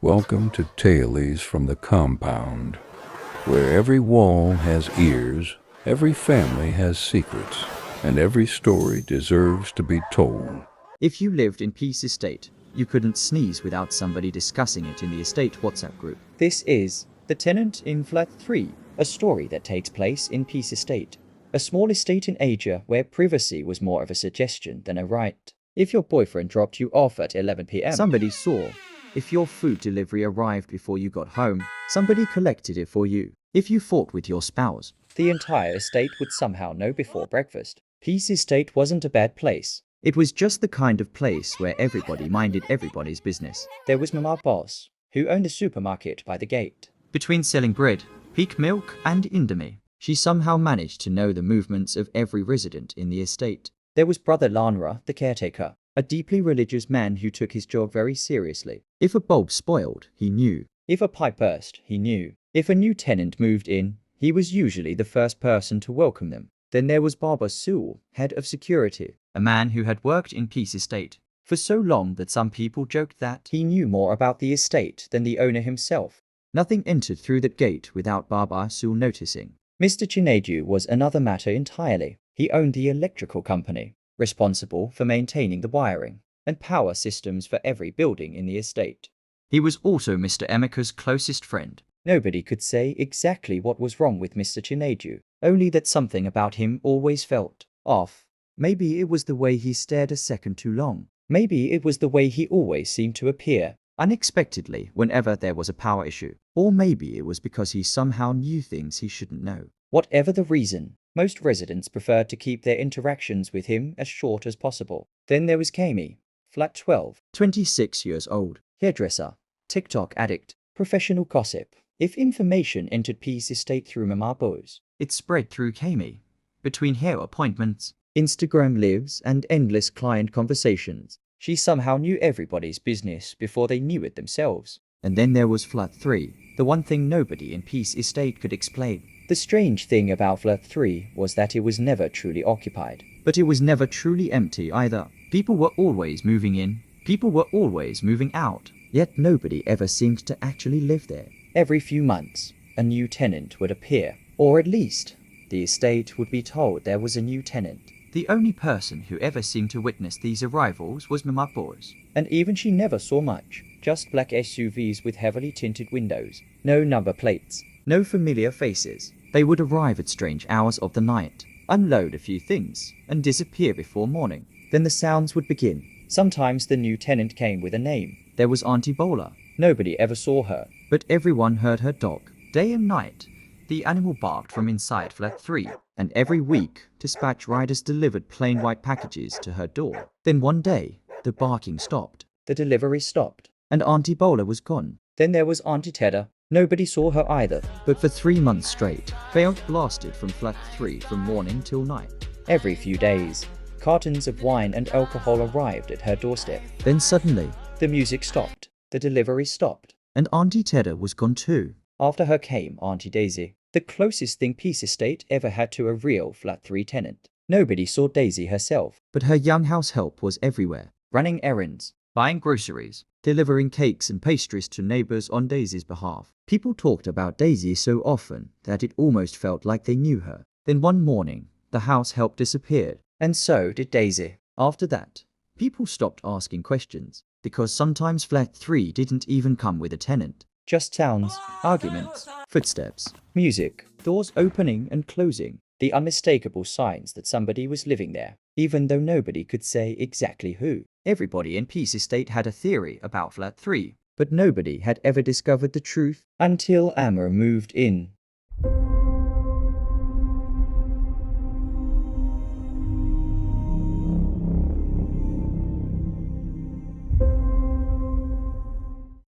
Welcome to Tales from the Compound, where every wall has ears, every family has secrets, and every story deserves to be told. If you lived in Peace Estate, you couldn't sneeze without somebody discussing it in the estate WhatsApp group. This is The Tenant in Flat 3, a story that takes place in Peace Estate, a small estate in Asia where privacy was more of a suggestion than a right. If your boyfriend dropped you off at 11 p.m., somebody saw. If your food delivery arrived before you got home, somebody collected it for you. If you fought with your spouse, the entire estate would somehow know before breakfast. Peace Estate wasn't a bad place. It was just the kind of place where everybody minded everybody's business. There was Mama Boss, who owned a supermarket by the gate. Between selling bread, peak milk, and Indomie, she somehow managed to know the movements of every resident in the estate. There was Brother Lanra, the caretaker, a deeply religious man who took his job very seriously. If a bulb spoiled, he knew. If a pipe burst, he knew. If a new tenant moved in, he was usually the first person to welcome them. Then there was Baba Sewell, head of security, a man who had worked in Peace Estate for so long that some people joked that he knew more about the estate than the owner himself. Nothing entered through that gate without Baba Sewell noticing. Mr. Chinedu was another matter entirely. He owned the electrical company, responsible for maintaining the wiring and power systems for every building in the estate. He was also Mr. Emeka's closest friend. Nobody could say exactly what was wrong with Mr. Chinedu, only that something about him always felt off. Maybe it was the way he stared a second too long. Maybe it was the way he always seemed to appear unexpectedly whenever there was a power issue. Or maybe it was because he somehow knew things he shouldn't know. Whatever the reason, most residents preferred to keep their interactions with him as short as possible. Then there was Kami, flat 12, 26 years old, hairdresser, TikTok addict, professional gossip. If information entered Peace Estate through Mama Bose, it spread through Kami. Between hair appointments, Instagram lives, and endless client conversations, she somehow knew everybody's business before they knew it themselves. And then there was Flat 3, the one thing nobody in Peace Estate could explain. The strange thing about Flat 3 was that it was never truly occupied. But it was never truly empty either. People were always moving in, people were always moving out, yet nobody ever seemed to actually live there. Every few months, a new tenant would appear, or at least, the estate would be told there was a new tenant. The only person who ever seemed to witness these arrivals was Mama Boz, and even she never saw much. Just black SUVs with heavily tinted windows, no number plates, no familiar faces. They would arrive at strange hours of the night, unload a few things, and disappear before morning. Then the sounds would begin. Sometimes the new tenant came with a name. There was Auntie Bola. Nobody ever saw her, but everyone heard her dog. Day and night, the animal barked from inside Flat 3, and every week, dispatch riders delivered plain white packages to her door. Then one day, the barking stopped, the delivery stopped, and Auntie Bola was gone. Then there was Auntie Tedda. Nobody saw her either, but for 3 months straight, Fayot blasted from Flat 3 from morning till night. Every few days, cartons of wine and alcohol arrived at her doorstep. Then suddenly, the music stopped, the delivery stopped, and Auntie Tedda was gone too. After her came Auntie Daisy, the closest thing Peace Estate ever had to a real Flat 3 tenant. Nobody saw Daisy herself, but her young house help was everywhere, running errands, buying groceries, delivering cakes and pastries to neighbors on Daisy's behalf. People talked about Daisy so often that it almost felt like they knew her. Then one morning, the house help disappeared, and so did Daisy. After that, people stopped asking questions, because sometimes Flat 3 didn't even come with a tenant. Just sounds, arguments, footsteps, music, doors opening and closing, the unmistakable signs that somebody was living there, even though nobody could say exactly who. Everybody in Peace Estate had a theory about Flat 3, but nobody had ever discovered the truth until Amara moved in.